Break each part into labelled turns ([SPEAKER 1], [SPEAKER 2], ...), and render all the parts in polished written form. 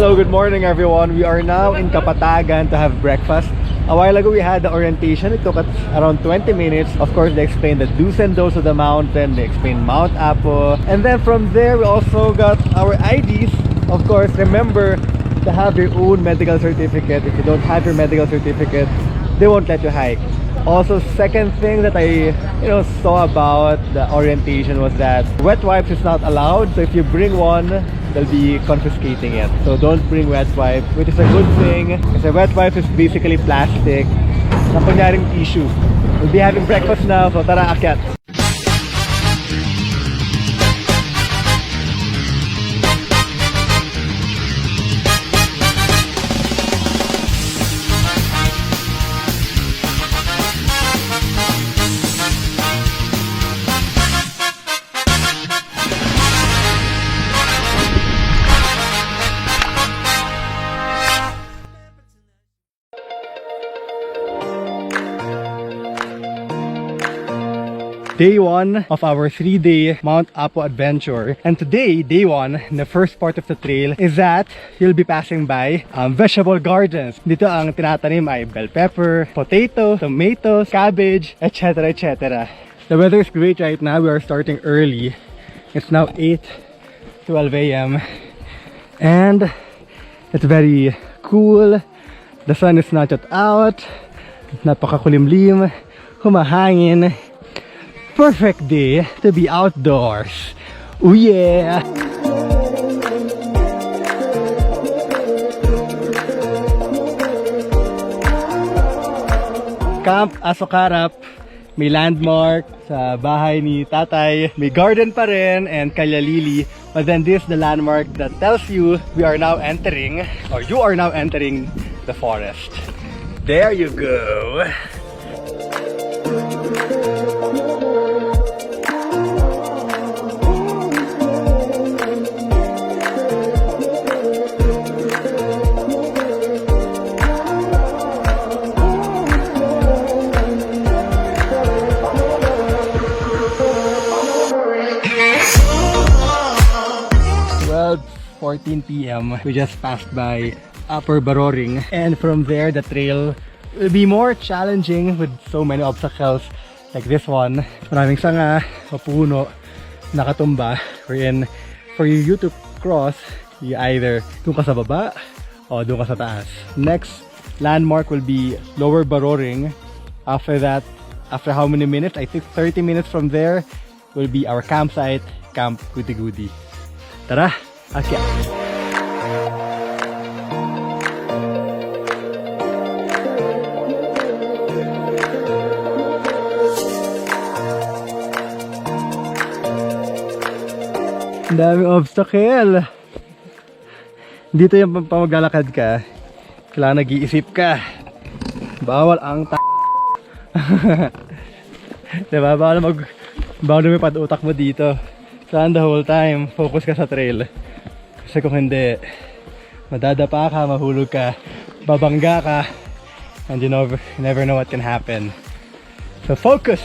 [SPEAKER 1] Hello, good morning everyone. We are now in Kapatagan to have breakfast. A while ago we had the orientation. It took us around 20 minutes. Of course, they explained the do's and don'ts of the mountain. They explained Mount Apo. And then from there we also got our IDs. Of course, remember to have your own medical certificate. If you don't have your medical certificate, they won't let you hike. Also, second thing that I saw about the orientation was that wet wipes is not allowed. So if you bring one, they'll be confiscating it. So don't bring wet wipe, which is a good thing because a wet wipe is basically plastic na kunyaring tissue. We'll be having breakfast now, so tara akyat. Day 1 of our 3-day Mount Apo adventure, and today, day 1, the first part of the trail is that you'll be passing by vegetable gardens. Dito ang tinatanim ay bell pepper, potato, tomatoes, cabbage, etc. etc. The weather is great right now. We are starting early. It's now 8:12 a.m. and it's very cool. The sun is not yet out. Napakakulimlim, humahangin. Perfect day to be outdoors. Oh yeah! Camp Asokarap. May landmark sa bahay ni tatay. May garden pa rin and kalyalili. But then this is the landmark that tells you we are now entering, or you are now entering the forest. There you go. Well, 14 p.m. we just passed by Upper Baroring, and from there the trail will be more challenging with so many obstacles like this one. Maraming sanga, mapuno, nakatumba, wherein for you to cross, you either doon ka sa baba o doon ka sa taas. Next landmark will be Lower Baroring. After that, after how many minutes? I think 30 minutes from there will be our campsite, Camp Goody Goody. Tara, akyat! Ang daming obstacle. Dito yung pamaglalakad ka, kailangan nag-iisip ka. Bawal ang diba? Bawal lumipad utak mo dito. Saan the whole time, focus ka sa trail. Kasi kung hindi, madadapa ka, mahulog ka, babangga ka, and you never know what can happen. So focus!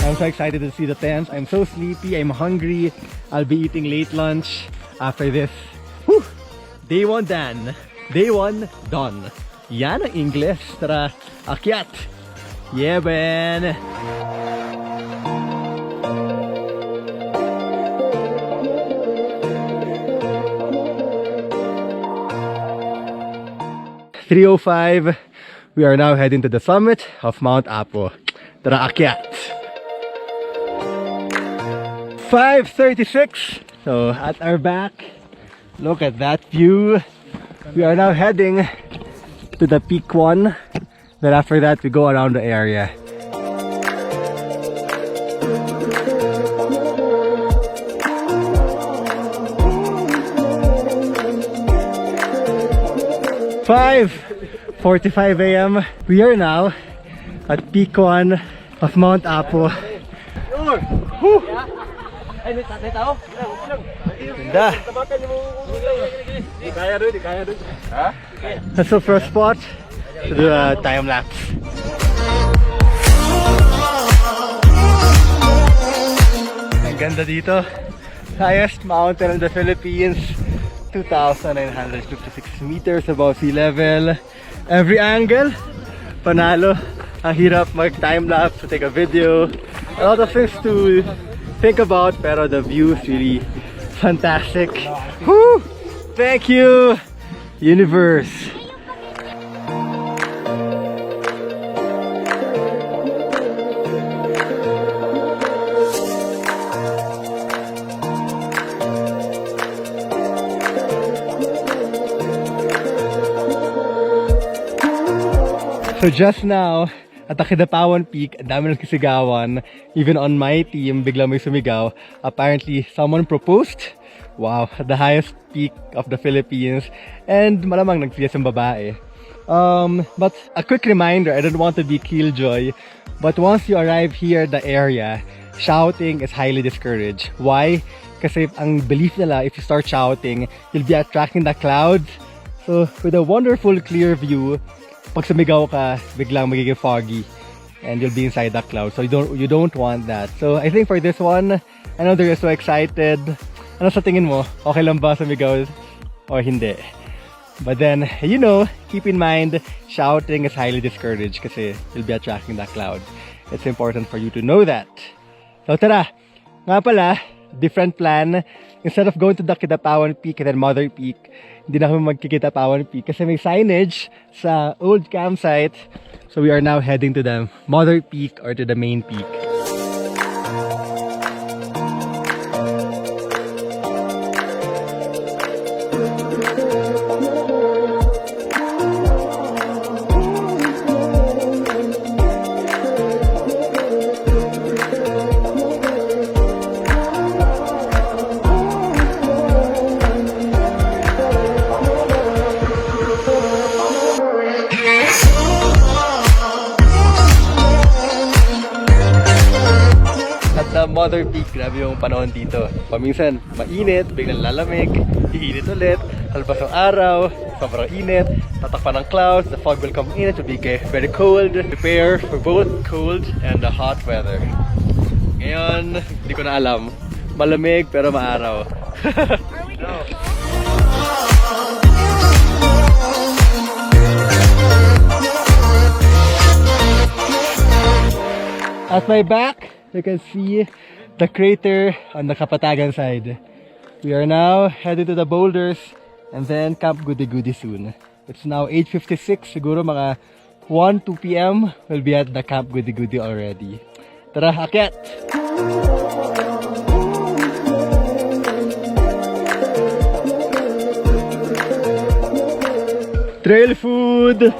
[SPEAKER 1] I'm so excited to see the tents. I'm so sleepy, I'm hungry. I'll be eating late lunch after this. Whew! Day 1 done. Day 1 done. Yan ang English. Tara, akyat! Yeah, man! (3:05). We are now heading to the summit of Mount Apo. Tara, akyat! 5:36. So at our back, look at that view. We are now heading to the peak 1. Then after that, we go around the area. (5:45 a.m.) We are now at peak 1 of Mount Apo. Whew. Ganda. That's the first spot. to do a time lapse. Ang ganda dito. Highest mountain in the Philippines, 2,956 meters above sea level. Every angle, panalo. Ang hirap mag-time lapse to take a video. A lot of things to think about, pero the view is really fantastic. Woo! Thank you, universe. So just now, at the Kidapawan peak, ang dami ng kisigawan. Even on my team, bigla may sumigaw. Apparently, someone proposed. Wow, at the highest peak of the Philippines. And malamang nagsigas yung babae. But a quick reminder, I don't want to be killjoy, but once you arrive here at the area, shouting is highly discouraged. Why? Kasi ang belief nila, if you start shouting, you'll be attracting the clouds. So with a wonderful clear view, pag sumigaw ka, biglang magiging foggy and you'll be inside the cloud. So you don't want that. So I think for this one, I know they're so excited. Ano sa tingin mo? Okay lang ba sumigaw o hindi? But then, you know, keep in mind, shouting is highly discouraged kasi you'll be attracting the cloud. It's important for you to know that. So tara, nga pala, different plan. Instead of going to the Kidapawan Peak and then Mother Peak, hindi na kami magkikitapawan Peak kasi may signage sa old campsite. So we are now heading to the Mother Peak or to the main peak. Mother Peak, grabe yung panahon dito. Paminsan, mainit, biglang lalamig, iinit ulit, halbas ng araw, sobrang init, tatakpan ng clouds, the fog will come in, it will be very cold. Prepare for both cold and the hot weather. Ngayon, hindi ko na alam. Malamig pero maaraw. No. At my back, you can see the crater on the Kapatagan side. We are now headed to the boulders and then Camp Goody Goody soon. It's now 8:56, siguro mga 1-2 p.m. We'll be at the Camp Goody Goody already. Tara, akyat! Trail food!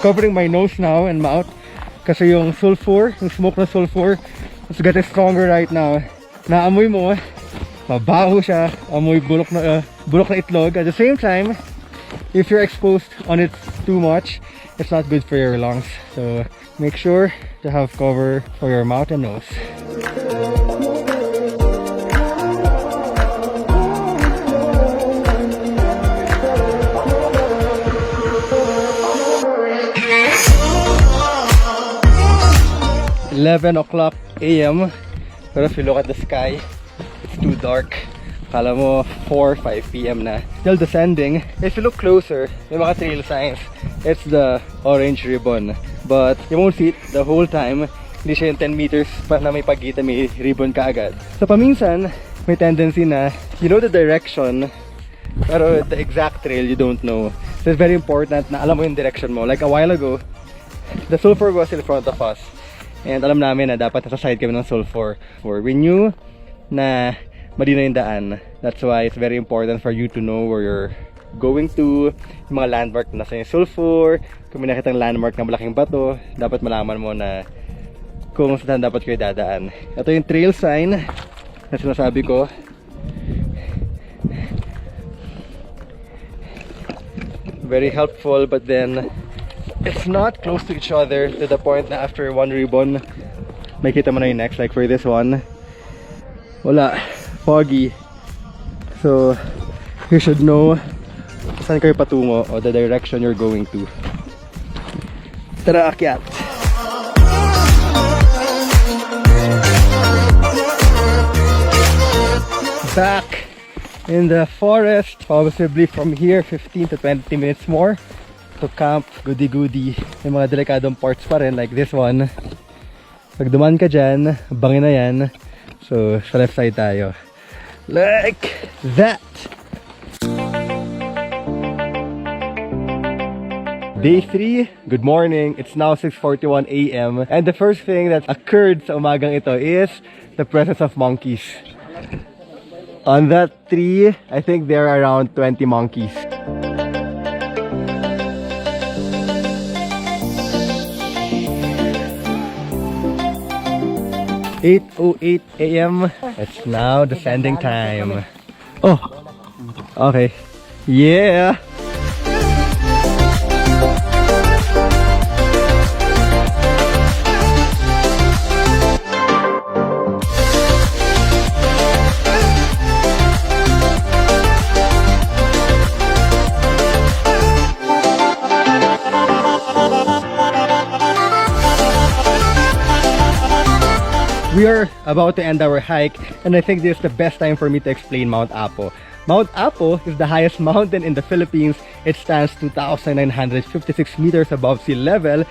[SPEAKER 1] Covering my nose now and mouth kasi yung sulfur, yung smoke na sulfur, it's getting stronger right now. Naamoy mo, mabaho siya, amoy bulok na itlog. At the same time, if you're exposed on it too much, it's not good for your lungs. So make sure to have cover for your mouth and nose. $11 a.m. Pero if you look at the sky, it's too dark. Kala mo 4-5 p.m. na. Still descending. If you look closer, may mga trail signs. It's the orange ribbon. But you won't see it the whole time. Hindi siya yung 10 meters pa na may pagitan, may ribbon ka agad. So paminsan, may tendency na you know the direction, pero the exact trail you don't know. So it's very important na alam mo yung direction mo. Like a while ago, the sulfur was in front of us. And alam namin na dapat nasa side kami ng sulfur. We knew na mali na yung daan. That's why it's very important for you to know where you're going to. Yung mga landmark na nasa yung sulfur. Kung may nakitang landmark na malaking bato, dapat malaman mo na kung saan dapat kayo dadaan. Ito yung trail sign na sinasabi ko. Very helpful, but then it's not close to each other to the point na after one ribbon, makita mo na yung next. Like for this one, wala, foggy. So you should know saan kayo patungo o the direction you're going to. Tara, akyat! Back in the forest, possibly from here 15 to 20 minutes more to camp. Goody-goody. May mga delikadong parts pa rin like this one. Pag duman ka dyan, bangin na yan. So sa left side tayo. Like that! Day 3, good morning. It's now 6:41 AM and the first thing that occurred sa umagang ito is the presence of monkeys. On that tree, I think there are around 20 monkeys. (8:08 AM). It's now descending time. Oh, okay. Yeah. We are about to end our hike and I think this is the best time for me to explain Mount Apo. Mount Apo is the highest mountain in the Philippines. It stands 2,956 meters above sea level.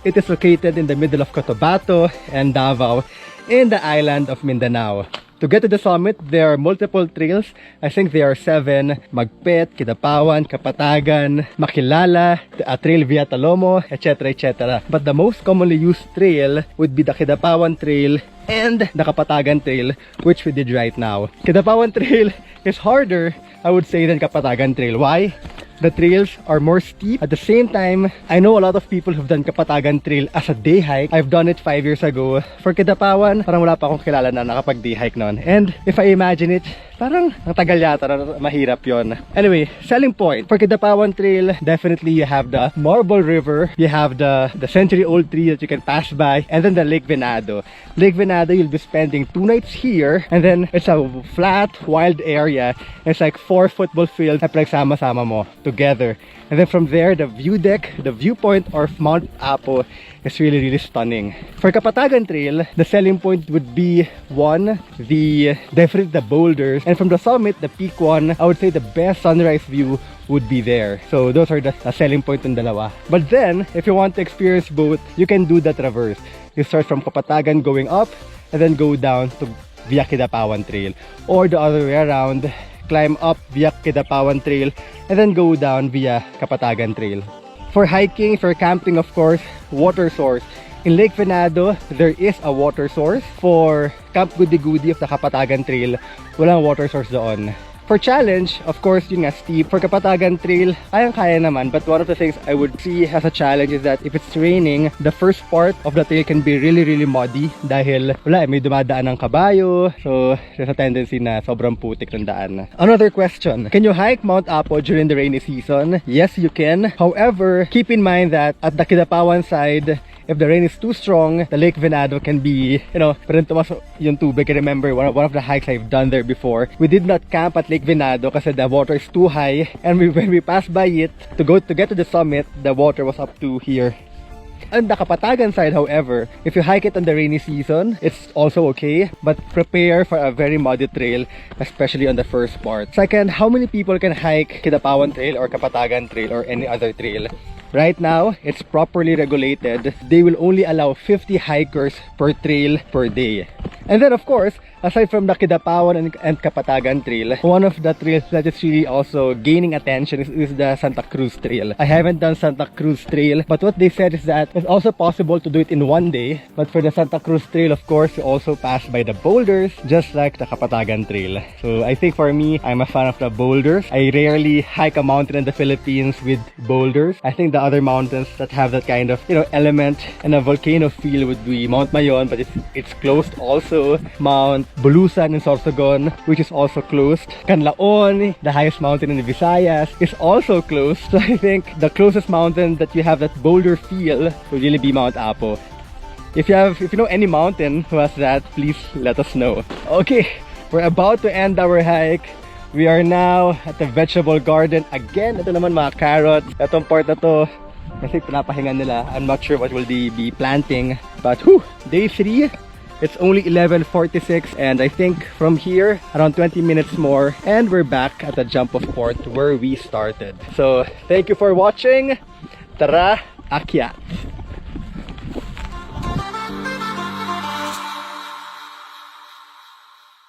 [SPEAKER 1] It is located in the middle of Cotabato and Davao in the island of Mindanao. To get to the summit, there are multiple trails. I think there are 7. Magpet, Kidapawan, Kapatagan, Makilala, a trail via Talomo, etc. etc. But the most commonly used trail would be the Kidapawan trail and the Kapatagan trail, which we did right now. Kidapawan trail is harder, I would say, than Kapatagan trail. Why? The trails are more steep. At the same time, I know a lot of people who've done Kapatagan trail as a day hike. I've done it 5 years ago. For Kidapawan, parang wala pa akong kilala na nakapag day hike nun. And if I imagine it, parang ang tagal yata na mahirap yon. Anyway, selling point. For Kidapawan trail, definitely you have the Marble River. You have the century-old tree that you can pass by. And then the Lake Venado. Lake Venado, you'll be spending 2 nights here. And then it's a flat, wild area. It's like 4 football fields na pinagsama-sama mo together. And then from there, the view deck, the viewpoint of Mount Apo is really, really stunning. For Kapatagan Trail, the selling point would be definitely the boulders. And from the summit, the peak one, I would say the best sunrise view would be there. So those are the selling point ng dalawa. But then, if you want to experience both, you can do the traverse. You start from Kapatagan going up and then go down to via Kidapawan Trail. Or the other way around, climb up via Kidapawan Trail and then go down via Kapatagan Trail. For hiking, for camping, of course, water source. In Lake Venado, there is a water source. For Camp Goody-Goody of the Kapatagan Trail, walang water source doon. For challenge, of course, yun nga, steep. For Kapatagan Trail, kayang-kaya naman. But one of the things I would see as a challenge is that if it's raining, the first part of the trail can be really, really muddy. Dahil, may dumadaan ng kabayo. So, there's a tendency na sobrang putik ng daan. Another question. Can you hike Mount Apo during the rainy season? Yes, you can. However, keep in mind that at the Kidapawan side, if the rain is too strong, the Lake Venado can be, parang tumas yung tubig. I remember one of the hikes I've done there before. We did not camp at Lake Venado kasi the water is too high. And when we passed by it, to get to the summit, the water was up to here. On the Kapatagan side, however, if you hike it on the rainy season, it's also okay. But prepare for a very muddy trail, especially on the first part. Second, how many people can hike Kidapawan Trail or Kapatagan Trail or any other trail? Right now, it's properly regulated. They will only allow 50 hikers per trail per day. And then, of course, aside from the Kidapawan and Kapatagan Trail, one of the trails that is really also gaining attention is the Santa Cruz Trail. I haven't done Santa Cruz Trail, but what they said is that it's also possible to do it in one day. But for the Santa Cruz Trail, of course, you also pass by the boulders, just like the Kapatagan Trail. So I think for me, I'm a fan of the boulders. I rarely hike a mountain in the Philippines with boulders. I think the other mountains that have that kind of, element and a volcano feel would be Mount Mayon, but it's closed also. Mount Bulusan in Sorsogon, which is also closed. Canlaon, the highest mountain in the Visayas, is also closed. So I think the closest mountain that you have that boulder feel will really be Mount Apo. If you know any mountain who has that, please let us know. Okay, we're about to end our hike. We are now at the vegetable garden again. Ito naman mga carrots. Itong part na to, kasi pinapahinga nila. I'm not sure what will they be planting. But whew, day 3. It's only 11:46 and I think from here around 20 minutes more and we're back at the jump off port where we started. So thank you for watching. Tara, akyat!